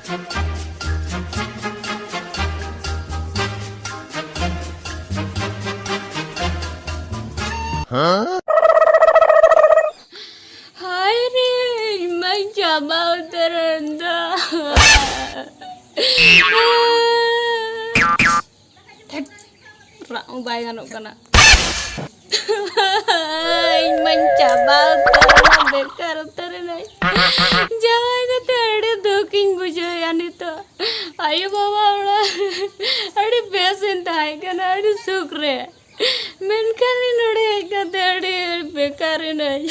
Hai रे मैं coba terendah. Rak bayangan kana. Mencoba terendah bekar terendah. Jangan terade doking bujoyan itu. Ayo bawa orang. Ada besin tay kana ada sukre. Menkan node kate ada bekar ini.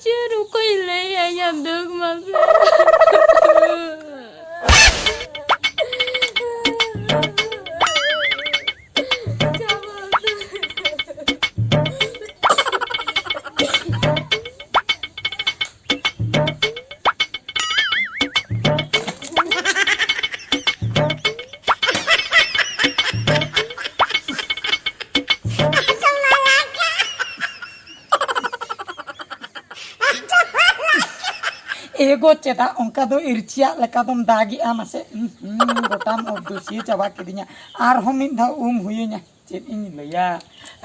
Ceru koy le ya dog mas. एगो चेता उनका दो इर्चिया लेका दम दागी आमासे गोटाम अबदुसी चाबा किदिया are हम मिद धा हुइया चेत इन लया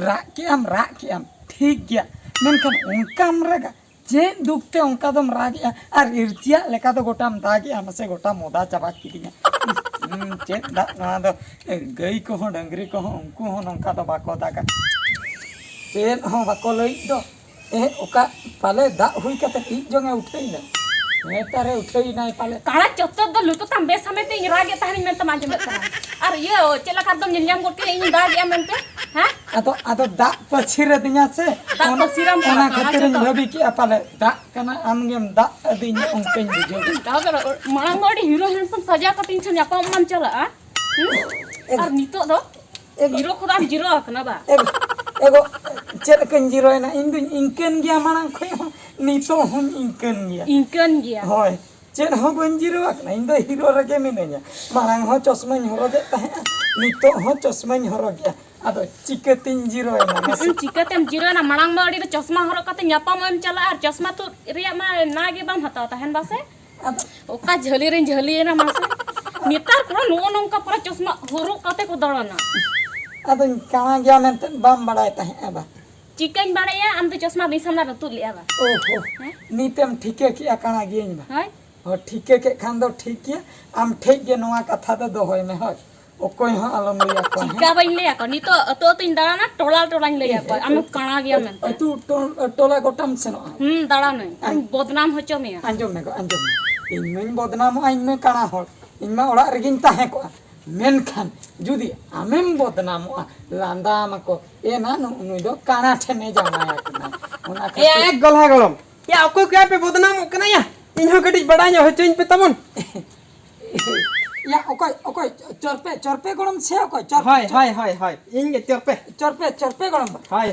राग के आम ठीक गया मेनखान उनकाम रागा जे दुखते उनका दम रागिया आर इर्चिया लेका दो गोटाम दागी आमासे गोटा मोदा चाबा किदिया चेत दा ना दो गई को हो डंगरी को हो उनको हो नंका दो बाको दागा चेत हो बाको लई दो ए ओका पाले दा हुई कते इ जंगे उठेइना नेतारे उठेई नाय पाले काला चोचो दो लुतु ताम बेस हमें ते रागे ताहनी मेंते माजे में अरे ये चला कर दम नियम गोटे इन दाग या मेंते हां आदो दा पछिरे दिया से दा पछिरम ओना खातिर भाभी कि पाले दा कना आमगेम दा अदिन उनकेन बुझो दा मांग मोडी हीरो हैंडसम सजा कटिंग छ यापा मन चला और नितो दो हीरो खुदाम जीरो अकना बा एगो चेत कन जीरो ना इन दुन इनकेन गया मांग खय नितो हम इनकेन गया होय चेत हो बन जीरो अकना इन दो हीरो रगे मिनया मांग हो चश्माኝ हरगे ताहे नितो हो चश्माኝ हरगे आदो चिकतिन जीरो ना चिकतेम जीरो ना मांग मोडी तो चश्मा हरग कते यापा मन चला और चश्मा तो रिया मा नागे बाम हताव ताहेन बासे ओका झली रे झली ना मासे नेतार पुरा नो नंका पुरा चश्मा हरग कते को दड़ना अदन काना गया मेंते बाम बड़ाय ताहे एबा चिकन बाड़ाया आम तो चश्मा बिसमना रतु लिया बा ओहो नीतेम ठीके किया काना गियन बा हाय हो ठीके के खान दो ठीक किया आम ठीक गे नवा कथा दो होय में होय ओ कोई ह आलम लिया को चिका बइन लिया को नी तो तीन दाड़ा ना टोला लिया को आम काना गया में तू टोला गोटम सेनो दाड़ा नहीं आम बदनाम होचो में अंजम में इन में बदनाम इन में काना हो इन में ओड़ा रगिन ताहे को मेनखान जुदी आमेम बदनाम लांदा मको ए ना नुई दो काना ठेने जाना कना ओना ए एक गलहा गलम या आपको क्या पे बदनाम कना या इनहो कटी बड़ा नो होचइन पे तमन या ओकोय चरपे गरम से ओकोय चर हाय इन के चरपे गरम हाय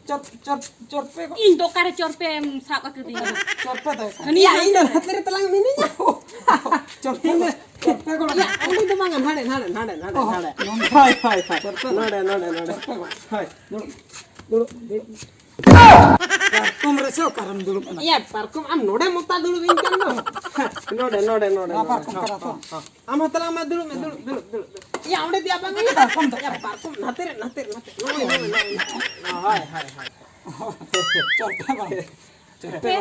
चरपे इन दो कारे चरपे साब कर दी चरपे दो या इन हतरे तलांग मिनी चरपे गरम या अंदर तो मांगा नाडे हाय नडे हाय पारकुम रेसो करम दुलु या पारकुम आम नोडे मोता दुलु बिन कन नोडे पारकुम करा तो आम हतला मा दुलु या औडे दिया बांग या पारकुम नातेरे हाय चरपे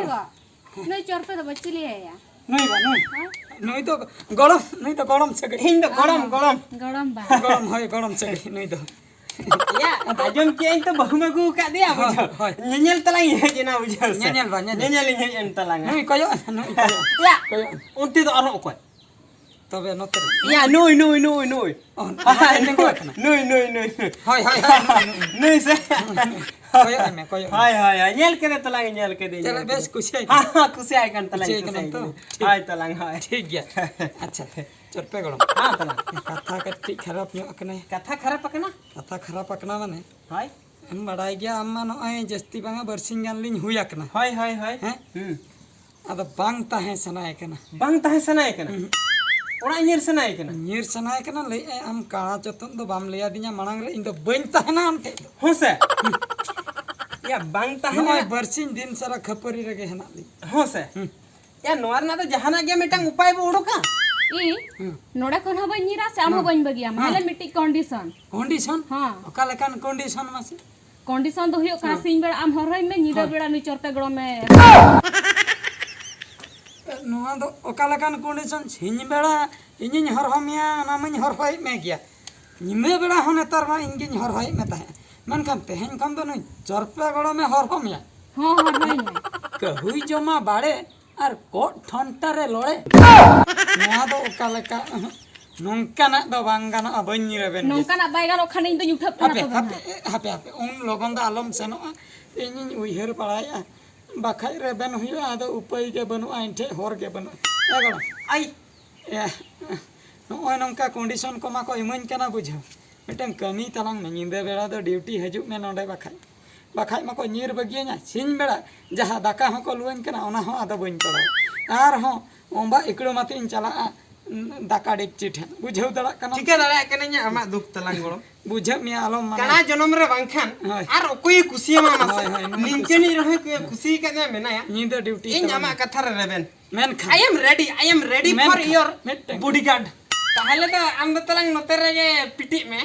नहीं चरपे तो बच्ची लिए या नहीं तो गरम से इन तो गरम गरम बा गरम से नहीं तो या आजम के इन तो बहुमगु का दिया बुझो नेनेल तलांग हे जना बुझो नेनेल तलांग नहीं कयो या उनती तो अरो कोय तबे नते या नोय हाय नोय से कयो हाय नेल करे तलांग नेल के दे चल बेस खुशी हां खुशी आय कन तलांग तो हाय तलांग हाय ठीक गया अच्छा चरपे गरम हां तलांग कथा कटी खराब नो अकने कथा खराब पकना माने हाय हम बड़ाई गया अम्मा नो ए जस्ती बांगा बरसिंग गान लिन हुई अकना हाय हैं अद बांग ताहे सनाय कना ओड़ा निर सनाय कना ले हम काणा चतन दो बाम लिया दिया मांग रे इन दो बइन ताहे ना हम ठे हो से या बांग ताहना नय बरसिन दिन सारा खपरी रगे हना ली हो से या नोर ना तो जहाना गया मिटंग उपाय बो उडोका ई नोडे कोन हबई निरा से हम हबई बगिया माले मिट्टी कंडीशन कंडीशन हां ओका लेकान कंडीशन मासे कंडीशन तो हुयो का सिंग बेड़ा आम हरई में निदा बेड़ा नि चरते गड़ो में नोआ दो ओका लेकान कंडीशन सिंह बेड़ा इनिन हरहमिया नामन हरहई में गया निमे बेड़ा हो नेतार मा इंगिन हरहई में ताहे मनखान तेहन खन दो नुई चरपे गड़ो में हरहमिया हां हरई में कहुई जमा बाड़े और कोट ठंटा रे लोड़े नोआ दो ओका लेका नोंकाना दो बांगाना बन्नी रेबेन नोंकाना बायगान ओखाने इन तो उठप हापे हापे हापे उन लोगन दा आलम सेनोआ इनिन उइहर पड़ाया बाखाय रेबेन हुयो आदो उपाय के बनु आइठे हर के बनु एगड़ आई नोय नोंका कंडीशन को मा को इमन केना बुझाव मिटन कमी तलांग में निंदे बेड़ा दो ड्यूटी हजू में नोडे बाखाय बाखाय मा को नीर बगिया सिंह बेड़ा जहां दाका हो को लुवन केना ओना हो आदो बइन पड़ो आर हो ओंबा इकड़ो माते चला दाका डेकची ठेन बुझाव दड़ा कना चिका दड़ा कने आमा दुख तलांग गड़ो बुझाव मे आलम माने कना जनम रे बांखान आर ओकोई खुशी मा मासे निंचनी रहे को खुशी कने मेनाया निंदा ड्यूटी इन आमा कथा रे रेबेन मेन खा I am ready for your bodyguard ताहले तो आम दो तलांग नोते रे पिटी में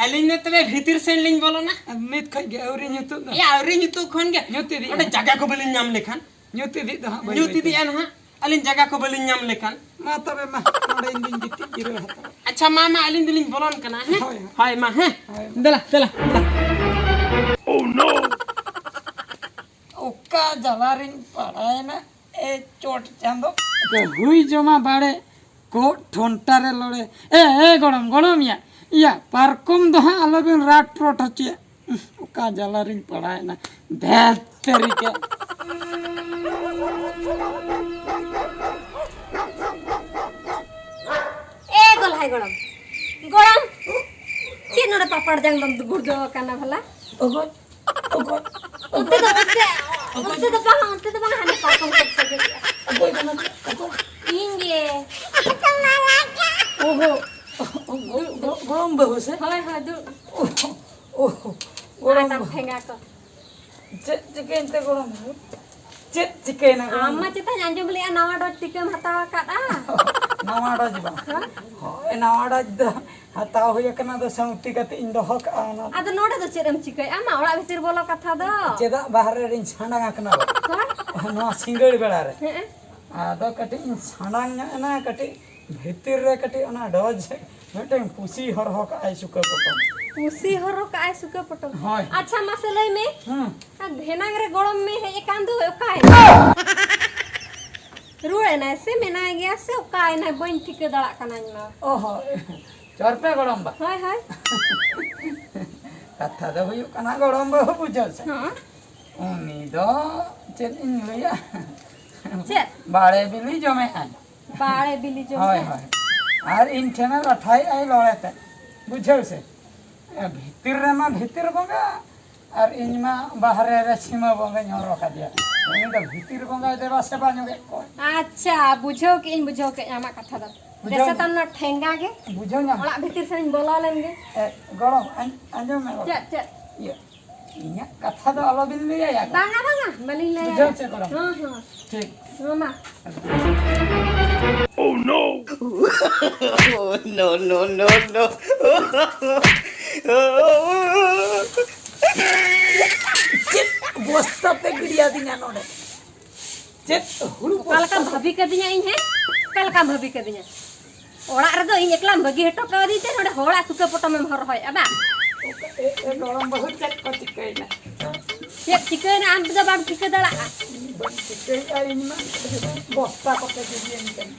अलिन ने तबे भीतर सेन लिंग बोलो ना नित खय गे औरी नितु ए आवरी नितु खन गे न्युति दी ओडे जगह को बलिन नाम लेखान न्युति दी द न्यूति दी एन हा अलिन जगह को बलिन नाम लेखान मा तबे मा नोडे इंदिन गिति गिरो हता अच्छा मामा अलिन दिलिन बोलन कना है हाय हाय मा है दला दला ओ नो ओका जलारिन पड़ाय ना ए चोट चांदो के हुई जमा बाड़े को ठोंटा रे लोड़े ए गड़म या पारकम दहा आलोबिन राट प्रोट हचिया ओका जलारिन पड़ाय ना धैत तरीके ए गोलाई गड़म गड़म के नोडे पापड़ जांग दम गुर्दो काना भला ओगो ओगो उते तो हने पापड़ कर सके इंगे ओहो गरम बहु से हाय हाय दु ओहो गरम ठेंगा को चिकन ते गरम चिकन अम्मा चिता अंजम लिया नवा डो चिकन हतावा काटा नवा डज बा होय नवा डज द हताव होय कना द सौती कते इन दो हक आना आदो नोडे दो चेरम चिकई अम्मा ओड़ा भीतर बोलो कथा दो चेदा बाहर रे छांडा कना नो सिंगड़ बेड़ा रे आदो कटे छांडा ना कटे भीतर रे कटे ओना डज मटे पुसी हर हक आइ सुके पटो पुसी हरो काय सुके पटो होय अच्छा मसले में धेना रे गरम में है एकांदो काय रुळे ना से मेना गया से काय ना बन ठीक दड़ा कना ना ओहो चरपे गरम बा हाय हाय कथा दो हुई कना गरम बा बुझल से हां उनी दो चेन इन लया चे बाड़े बिली जमे आन बाळे बिली जो हाय हाय आर इन ठेना रठाई आई लड़ेते बुझल से भीतर रे मा भीतर बंगा और इन मा बाहर रे सीमा बंगा ñoro का दिया उनी तो भीतर बंगा देवा से बाñoगे को अच्छा बुझो के इन बुझो के आमा कथा दा जैसे तन न ठेंगा के बुझो ना ओला भीतर से बोला लेंगे गरम अंजो में चे चे ये इन्या कथा दो अलो बिल लिया या बांगा बांगा बली ले बुझो से गरम हां हां ठीक मामा Oh no! Oh no no no no! बोस्ता पे गिरिया दिया नोडे चेत हुरु कल का भाभी के दिया इन है कल का भाभी के दिया ओड़ा रे दो इन एकला भगी हटो कर दी ते नोडे होड़ा सुके पटो में भर होय अबा ए गरम बहुत चेक को चिकैना ये चिकन आम जब आप चिकन दड़ा चिकै आई मा बोस्ता को पे गिरिया निकल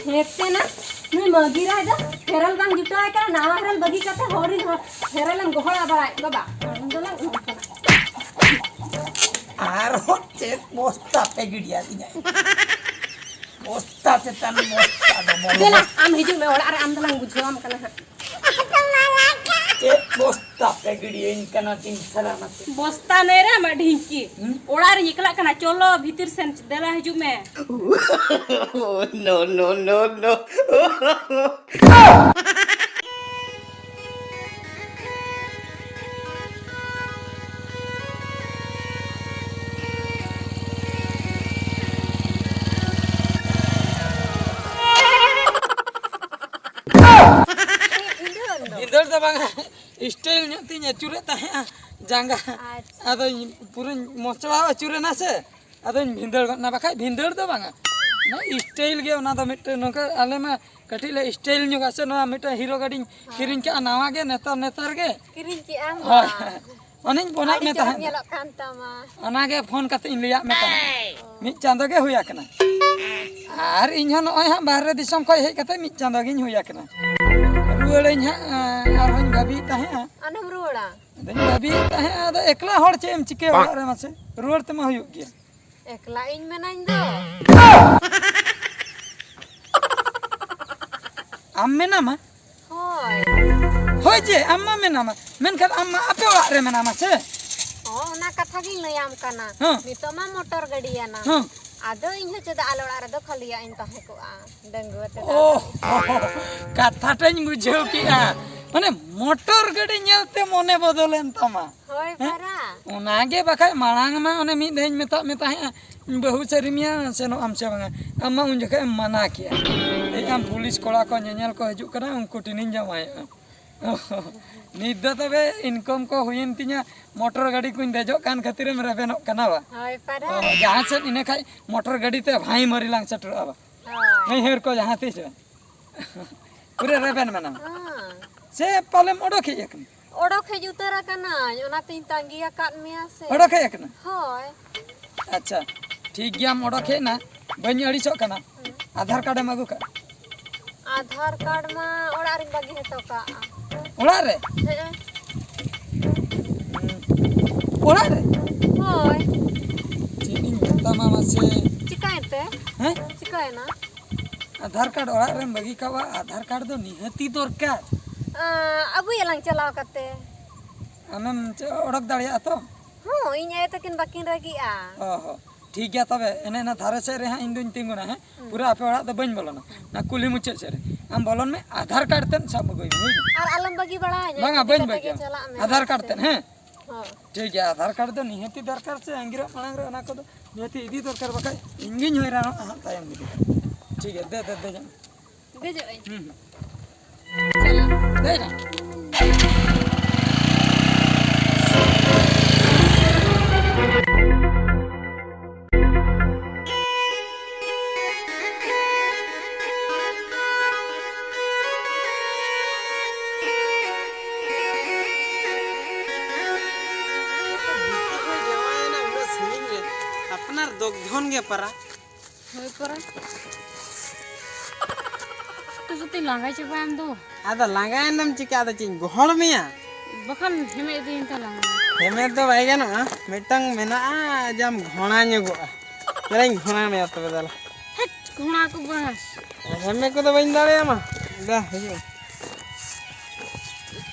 हेते ना नु मगी रा दा फेरल बांग जुटा है का नावा फेरल बगी कते होरी फेरल हम गोहळा बळाय बाबा आनंदला आर हो चेक बोस्ता पे गिरिया दिया बोस्ता से तन बोस्ता दो देला आम हिजु में ओड़ा रे आम दला बुझो आम कना चेक बोस्ता पे गिरिया इनका ना तीन थरा ना बस्ता नहीं रे मैं ढिंकी ओड़ा रे निकला कना चलो भीतर से देला हिजू में Oh no no no no! बांगा स्टाइल ᱧᱚᱜ ᱛᱤᱧ ᱟᱹᱪᱩᱨᱮᱫ ᱛᱟᱦᱮᱸᱜᱼᱟ ᱡᱟᱸᱜᱟ ᱟᱫᱚ ᱯᱩᱨᱟᱹ ᱢᱚᱪᱲᱟᱣ ᱟᱹᱪᱩᱨᱮᱱᱟ ᱥᱮ ᱟᱫᱚᱧ ᱵᱷᱤᱸᱫᱟᱹᱲ ᱜᱚᱫ ᱱᱟ ᱵᱟᱠᱷᱟᱡ ᱵᱷᱤᱸᱫᱟᱹᱲ ᱫᱚ ᱵᱟᱝᱟ ᱚᱱᱟ ᱥᱴᱟइल ᱜᱮ ᱚᱱᱟ ᱫᱚ ᱢᱤᱫᱴᱮᱱ ᱱᱚᱝᱠᱟ ᱟᱞᱮ ᱢᱟ ᱠᱟᱹᱴᱤᱡ ᱞᱮ ᱥᱴᱟइल ᱧᱚᱜᱟ ᱥᱮ ᱱᱚᱣᱟ ᱢᱤᱫᱴᱮᱱ ᱦᱤᱨᱳ ᱜᱟᱹᱰᱤᱧ ᱠᱤᱨᱤᱧ ᱠᱟᱜᱼᱟ ᱱᱟᱣᱟ ᱜᱮ ᱱᱮᱛᱟᱨ ᱜᱮ ᱠᱤᱨᱤᱧ ᱠᱮᱜᱼᱟᱢ ᱚᱱᱮᱧ ᱯᱷᱳᱱᱟᱫ ᱢᱮ ᱛᱟᱦᱮᱸᱫ ᱧᱮᱞᱚᱜ ᱠᱟᱱ ᱛᱟᱢᱟ ᱚᱱᱟᱜᱮ ᱯᱷᱳᱱ ᱠᱟᱛᱮ ᱤᱧ ᱞᱟᱹᱭᱟᱫ ᱢᱮ ᱛᱟᱦᱮᱸᱫ ᱢᱤᱫ ᱪᱟᱸᱫᱳ ᱜᱮ ᱦᱩᱭ ᱟᱠᱟᱱᱟ ᱟᱨ ᱤᱧ ᱦᱚᱸ ᱱᱚᱜᱼᱚᱭ ᱦᱟᱸᱜ ᱵᱟᱦᱨᱮ ᱫᱤᱥᱚᱢ ᱠᱷᱚᱡ ᱦᱮᱡ ᱠᱟᱛᱮ ᱢᱤᱫ ᱪᱟᱸᱫᱳ ᱜᱤᱧ ᱦᱩᱭ ᱟᱠᱟᱱᱟ ᱨᱩᱣᱟᱹᱲᱟᱹᱧ ᱦᱟᱸᱜ ᱟᱨᱦᱚᱸᱧ ᱵᱷᱟᱹᱵᱤᱭᱮᱫ ᱛᱟᱦᱮᱸᱜᱼᱟ ᱟᱱᱮᱢ ᱨᱩᱣᱟᱹᱲᱟ ᱟᱫᱚᱧ ᱵᱷᱟᱹᱵᱤᱭᱮᱫ ᱛᱟᱦᱮᱸᱜᱼᱟ ᱟᱫᱚ ᱮᱠᱞᱟ ᱦᱚᱲ ᱪᱮᱫ ᱮᱢ ᱪᱤᱠᱟᱹᱭᱟ ᱚᱲᱟᱜ ᱨᱮ ᱢᱟᱥᱮ ᱨᱩᱣᱟᱹᱲ ᱛᱮᱢᱟ ᱦᱩᱭᱩᱜ ᱜᱮᱭᱟ ᱮᱠলা ᱤᱧ ᱢᱮᱱᱟᱧ ᱫᱚ ᱟᱢ ᱢᱮᱱᱟᱢᱟ ᱦᱳᱭ ᱦᱳᱭ ᱡᱮ ᱟᱢ ᱢᱟ ᱢᱮᱱᱟᱢᱟ ᱢᱮᱱᱠᱷᱟᱱ ᱟᱢ ᱢᱟ ᱟᱯᱮ ᱚᱲᱟᱜ ᱨᱮ ᱢᱮᱱᱟᱢᱟ ᱥᱮ ᱚᱱᱟ ᱠᱟᱛᱷᱟ ᱜᱤᱧ ᱞᱟᱹᱭᱟᱢ ᱠᱟᱱᱟ ᱱᱤᱛᱚᱜ ᱢᱟ ᱢᱚᱴᱚᱨ ᱜᱟᱹᱰᱤᱭᱟᱱᱟ ᱟᱫᱚ ᱤᱧ ᱦᱚᱸ ᱪᱮᱫᱟᱜ ᱟᱞᱮ ᱚᱲᱟᱜ ᱨᱮᱫᱚ ᱠᱷᱟᱹᱞᱤᱭᱟᱜ ᱤᱧ ᱛᱟᱦᱮᱸ ᱠᱚᱜᱼᱟ ᱰᱟᱺᱜᱩᱣᱟᱹ ᱛᱮᱫᱚ ᱠᱟᱛᱷᱟᱴᱟᱧ ᱵᱩᱡᱷᱟᱹᱣ ᱠᱮᱜᱼᱟ ᱢᱟᱱᱮ ᱢᱚᱴᱚᱨ ᱜᱟᱹᱰᱤ ᱧᱮᱞᱛᱮ ᱢᱚᱱᱮ ᱵᱚᱫᱚᱞᱮᱱ ᱛᱟᱢᱟ ᱦᱳᱭ ᱯᱟᱨᱟ ᱚᱱᱟᱜᱮ ᱵᱟᱠᱷᱟᱡ ᱢᱟᱲᱟᱝ ᱢᱟ ᱚᱱᱮ ᱢᱤᱫ ᱫᱷᱟᱣᱤᱧ ᱢᱮᱛᱟᱫ ᱢᱮ ᱛᱟᱦᱮᱸᱜᱼᱟ ᱵᱟᱹᱦᱩ ᱥᱟᱹᱨᱤᱢᱤᱭᱟ ᱥᱮᱱᱚᱜ ᱟᱢ ᱥᱮ ᱵᱟᱝᱟ ᱟᱢ ᱢᱟ ᱩᱱ ᱡᱚᱠᱷᱮᱡ ᱮᱢ ᱢᱟᱱᱟ ᱠᱮᱜᱼᱟ ᱟᱢ ᱯᱩᱞᱤᱥ ᱠᱚᱲᱟ ᱠᱚ ᱧᱮᱧᱮᱞ ᱠᱚ ᱦᱤᱡᱩᱜ ᱠᱟᱱᱟ ᱩᱱᱠᱩ ᱴᱷᱮᱱᱤᱧ ᱡᱟᱶᱟᱭᱚᱜᱼᱟ ᱱᱤᱛ ᱫᱚ ᱛᱚᱵᱮ income ko huyin tinya motor gadi kuñ dejok kan khatirem rebenok kana ba ᱦᱳᱭ ᱯᱟᱨᱟ jahan set ine khai motor gadi te bhai mari lang setroa ba ᱦᱳᱭ nei her ko jahan tis pure reben manam ᱦᱮᱸ se palem odok hej akna ᱚᱰᱚᱠ ᱦᱮᱡ ᱩᱛᱟᱹᱨ ᱟᱠᱟᱱᱟᱧ ᱚᱱᱟᱛᱤᱧ ᱛᱟᱸᱜᱤ ᱟᱠᱟᱫ ᱢᱮᱭᱟ ᱥᱮ odok hej akna ᱦᱳᱭ acha ठीक गया am odok hej na bañ aड़िसok kana Aadhaar card em agu ka Aadhaar card मा ओड़ा रिन बागी हटो काआ ओड़ा रे हें ओड़ा रे होय चीनी तमा मासे चिकायते हैं चिकायना आधार कार्ड ओड़ा रे बागी का बा आधार कार्ड दो निहती दरकार अबु यलांग चलाव कते आमेम ओडक दाड़िया तो हूं इन आए तकिन बाकिन रगिआ ओहो ठीक गया तबे एने ना धारे से रे हां इन दुन तिंगुना है पूरा आपे ओड़ा दो बन बोलना ना कुली मुचे से रे आम बोलन में आधार कार्ड तेन सब गई हुई और आलम बागी बड़ा बांगा बन बागी आधार कार्ड तेन हैं हां ठीक है आधार कार्ड दो निहती दरकार से अंगिरा मांग रे ना को दो निहती इदी दरकार बका इंगिन होइरा तायम दी ठीक है दे जा दे जो चलो दे जा আপনার দগ্ধন গে পারা होय परा तो सुती लांगाय चे बाम दो আদা লাগায় নাম চিকা আদা চিন গহল মিয়া बखन हेमे दिन ता लांगा হেমে তো বাই গানো মিটাং মেনা জাম ঘণা ñগো লাইন ঘণা মে তবে দালা हट घोड़ा को बस হেমে কো তো বাইন দালে আমা দা হিজো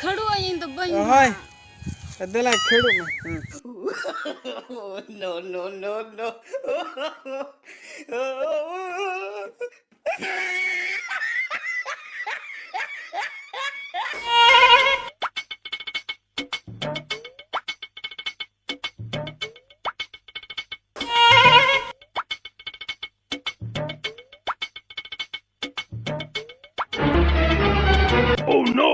खड़ो आई तो बन হয় দলা খেড়ু মে no, no, no, no. Oh no!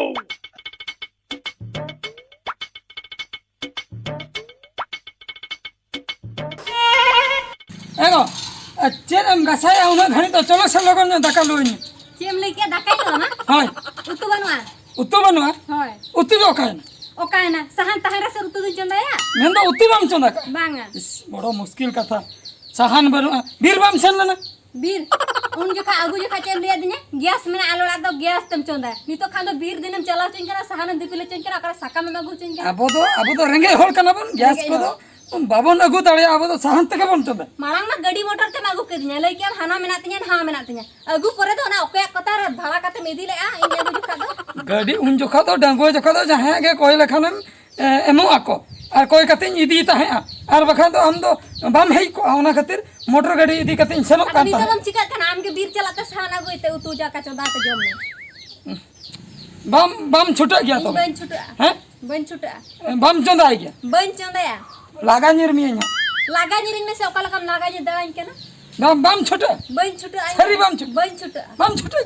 एगो चेर एम गसाया उना घणी तो चलो से लगन दाका लोनी चेम लेके दाकाई लो ना हाय उतु बनवा उतु बनवा होय उतु जो कायन ओकायना सहान तहरा से उतु दु चंदाया मेन दो उतु बम चंदा का बांगा बड़ो मुश्किल कथा सहान बनु बीर बम सन लेना बीर उन जो का आगु जो का चेम लिया दिने गैस में आलोड़ा दो गैस तम चंदा नितो खान दो बीर दिनम चला चें करा सहान दिपिले चें करा अकरा साका में मगु चें करा अब तो रेंगे होल कना बन गैस को दो बाबन अगु ताड़े अब तो सहान तक बन चंदा मालांग मा गाड़ी मोटर ते मागु करिया लई के हाना मेना तिया हा मेना तिया अगु परे दो ना ओके कता रे भाड़ा काते मेदी ले आ इन अगु जो का दो गाड़ी उन जोखा तो डांगो जोखा तो जहां के कोई लखनम एमो आको और कोई कते इदी ताहे और बखा तो हम तो बम हेई को ओना खातिर मोटर गाड़ी इदी कते सेनो अब कान नितो हम चिका का नाम के बीर चलाते सहान अगु ते उतु जा का चंदा ते जम में बम छुटा गया तो बन छुटा हैं बन छुटा बम चंदा आ गया बन चंदाया लागा निर मिया लागा निरिंग में से ओका लकम लागा जे दवाइन के ना बम छुटा बन छुटा सरी बम छुटा बन छुटा बम छुटा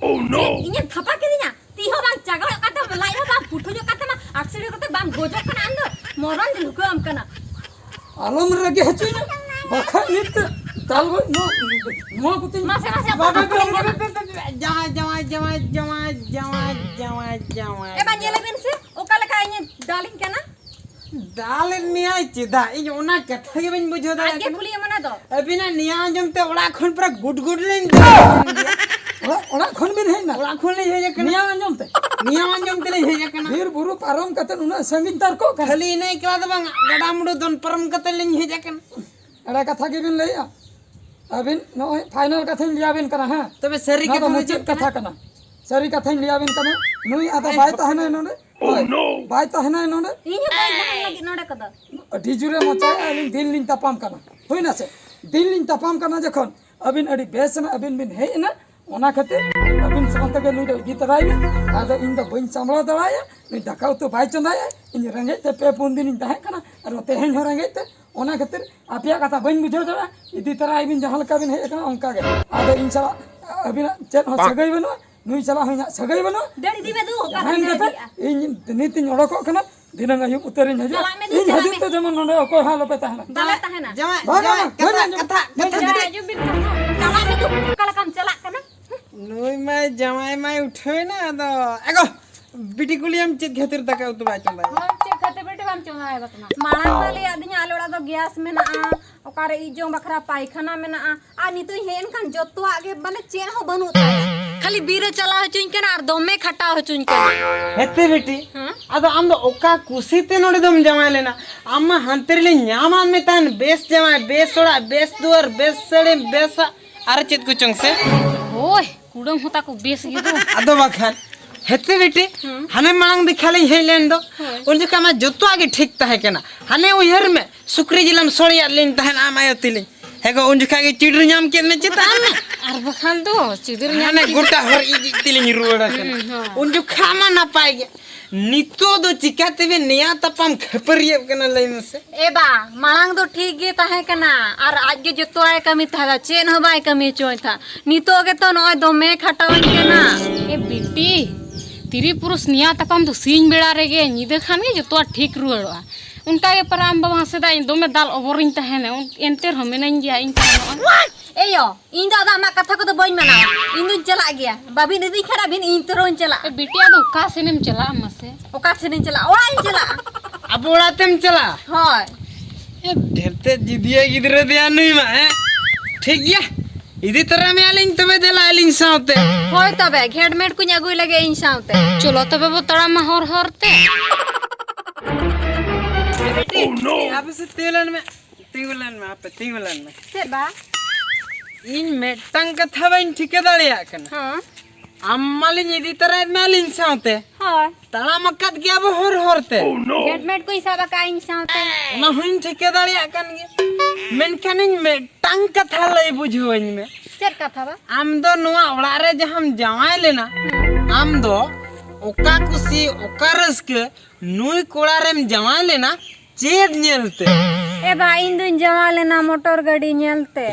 Oh no! इने थपा के दिया ती हो बांग गोजो कना अंदर मोरन झुको हम कना आलम रगे हचुना बाखा नित तालगो नो कुते मासे ए बा नेले बिन से ओका लका इन डालिंग कना दाल निया चिदा इन ओना कथा के बन बुझो दा आगे खुली मना दो अभी ना निया जमते ओड़ा खन पर गुड गुड लेन ओड़ा खन बिन है ना ओड़ा खन ले हे जकन निया अंजमते ले हे जकन बीर बुरु पारम कतन उना संगिन तार को खाली नहीं कला द बांग गडा मुडो दोन परम कते ले हे जकन एड़ा कथा के बिन लैया अबिन नो फाइनल कथा लिया बिन करा हां तबे सरी के मुचित कथा कना सरी कथा लिया बिन कना नुई आदा बाय तहना नोने बाय तहना नोने इन बाय दहन लगी नोडे कदा अडी जुरे मचा आलिन दिल लिन तपाम कना होइना से दिल लिन तपाम कना जखन अबिन अडी बेस ना अबिन बिन हे ना ओना खातिर अबिन समत के नुई दी तराई आदा इन द बइन सामला दड़ाया नुई दकाउ तो बाय चंदाया इन रंगे ते पे पुन दिन तहे कना और तेहेन हो रंगे ते ओना खातिर आपिया कथा बइन बुझो दड़ा इदी तराई बिन जहां लका बिन हे कना ओंका गे आदा इन सला अबिन चेत हो सगई बनो नुई चला होइना सगई बनो डेडी दिमे दू ओका हां कथा इन नीतिन ओडको कना दिनंग आयु उतरिन हजु इन हजु तो जमन नोडे को हालो पे तहना दला तहना जमा कथा जो बिन चला में तू ओका लका चला कना नुई मैं जमाई मैं उठे ना तो एगो बिटी कुलियम चित घेतिर तक तो बाय चंदा हम चेक करते बेटे हम चोंगा बतना माळांग वाले आदिnya आलोड़ा दो गैस में ना ओकारे इजो बखरा पायखाना में ना आ नितु हेन खान जत्तो आगे बने चेन हो बनु खाली बीरे चला हचुन के ना और दमे खटा हचुन के हेते बेटी अद आम दो ओका कुसीते नोडे दम जमाय लेना अम्मा हंतरले न्यामान में तान बेस जमाय बेस सोड़ा बेस दुआर बेस सड़े बेस आर चित कुचंग से ओए कुडम होता को बेस गिदो अदो बखान हेते बेटी हने मांग दिखाले हे लेन दो उन जो कमा जत्तो आगे ठीक तहे केना हने उहर में सुक्री जिलम सोड़िया लेन तहन आमायतिले हेगो उन जो खागे चिडर नाम के में चिता में आर बखान दो चिदर हने गोटा हर तिलिन रुड़ा केना उन जो खामा ना पाएगे नितो दो चिकाते वे नया तपम खपरिय केना लेन से ए बा मांग दो ठीक गे तहे कना और आज के जत्तो आए कमी था चेन हो बाय कमी चोय था नितो के तो नय दमे खटावन के ना ए बेटी तिरी पुरुष निया तकम तो सीन बेड़ा रेगे निदे खान गे जतो ठीक रुआ उनका के पराम बाबा से दाई दमे दाल ओवरिन तहने एंटर हमेनन गया इन ए यो इन दादा मा कथा को तो बइन मना इन दिन चला गया बाबी दीदी खरा बिन इन तरोन चला ए बिटिया दो का सिनेम चला मसे ओका से नहीं चला ओड़ा इन चला अब ओड़ातेम चला हाय ए ढेरते जिदिया गिदरे दिया नहीं मा ठीक गया इदी तरह में आलिंग तबे देला आलिंग सावते होय तबे घेडमेट कुछ अगुई लगे इन सावते चलो तबे वो तड़ा में हर हरते बेटी अब से तिगुलन में आप तिगुलन में से बा इन मेटंग कथा बइन ठिके दाड़िया कना हां अम्मालिन इदी तरह में आलिंग सावते हाय तड़ा मक्कत गया वो हर हरते घेडमेट को हिसाब का इन सावते ना हुइन ठिके दाड़िया कन गे मेनखान इन मेटंग कथा लई बुझोइन में चर कथा बा आम दो नुआ ओड़ा रे जे हम जवाय लेना आम दो ओका कुसी ओका रस्के नुई कोड़ा रेम जवाय लेना चेद नेलते ए बा इन दिन जमा लेना मोटर गाड़ी नेलते